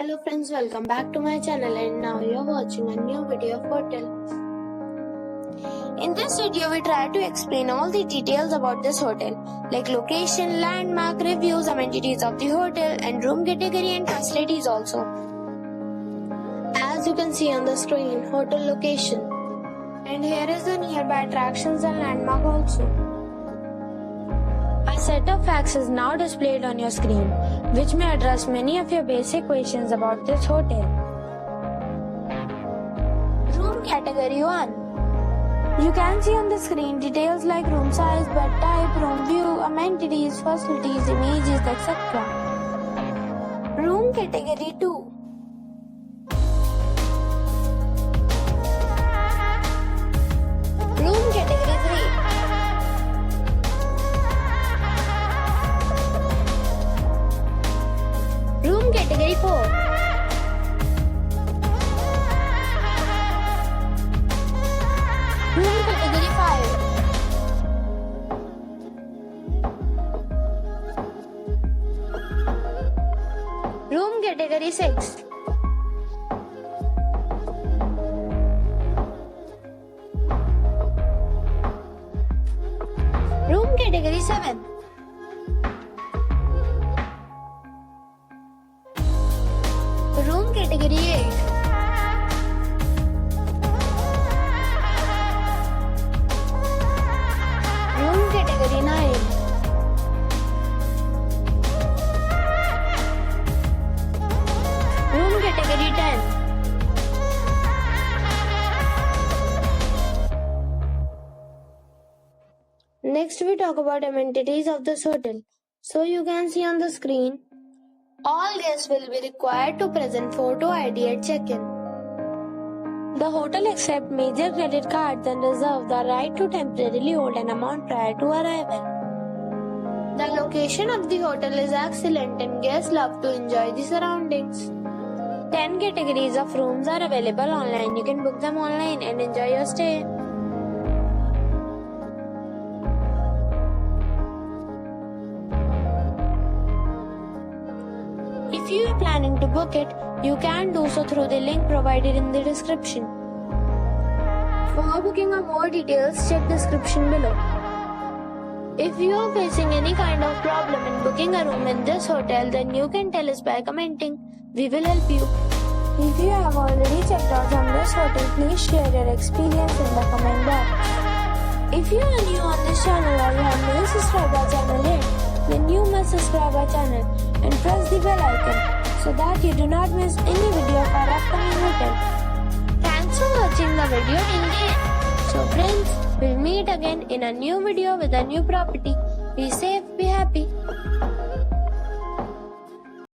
Hello friends, welcome back to my channel and now you are watching a new video of hotel. In this video we try to explain all the details about this hotel like location, landmark, reviews, amenities of the hotel and room category and facilities also. As you can see on the screen, hotel location. And here is the nearby attractions and landmark also. A set of facts is now displayed on your screen, which may address many of your basic questions about this hotel. Room Category 1. You can see on the screen details like room size, bed type, room view, amenities, facilities, images, etc. Room Category 2. Room Category 3. Room Category 4. Room Category 5. Room Category 6. Room Category 7. Room Category 8. Room Category 9. Room Category 10. Next we talk about amenities of this hotel. So you can see on the screen, all guests will be required to present photo ID at check-in. The hotel accepts major credit cards and reserves the right to temporarily hold an amount prior to arrival. The location of the hotel is excellent and guests love to enjoy the surroundings. 10 categories of rooms are available online. You can book them online and enjoy your stay. If you are planning to book it, you can do so through the link provided in the description. For booking or more details, check description below. If you are facing any kind of problem in booking a room in this hotel, then you can tell us by commenting. We will help you. If you have already checked out from this hotel, please share your experience in the comment box. If you are new on this channel or you have not subscribed our channel yet, then you must subscribe our channel and press the bell icon so that you do not miss any video of our upcoming hotel. Thanks for watching the video till the end. So friends, we'll meet again in a new video with a new property. Be safe, be happy.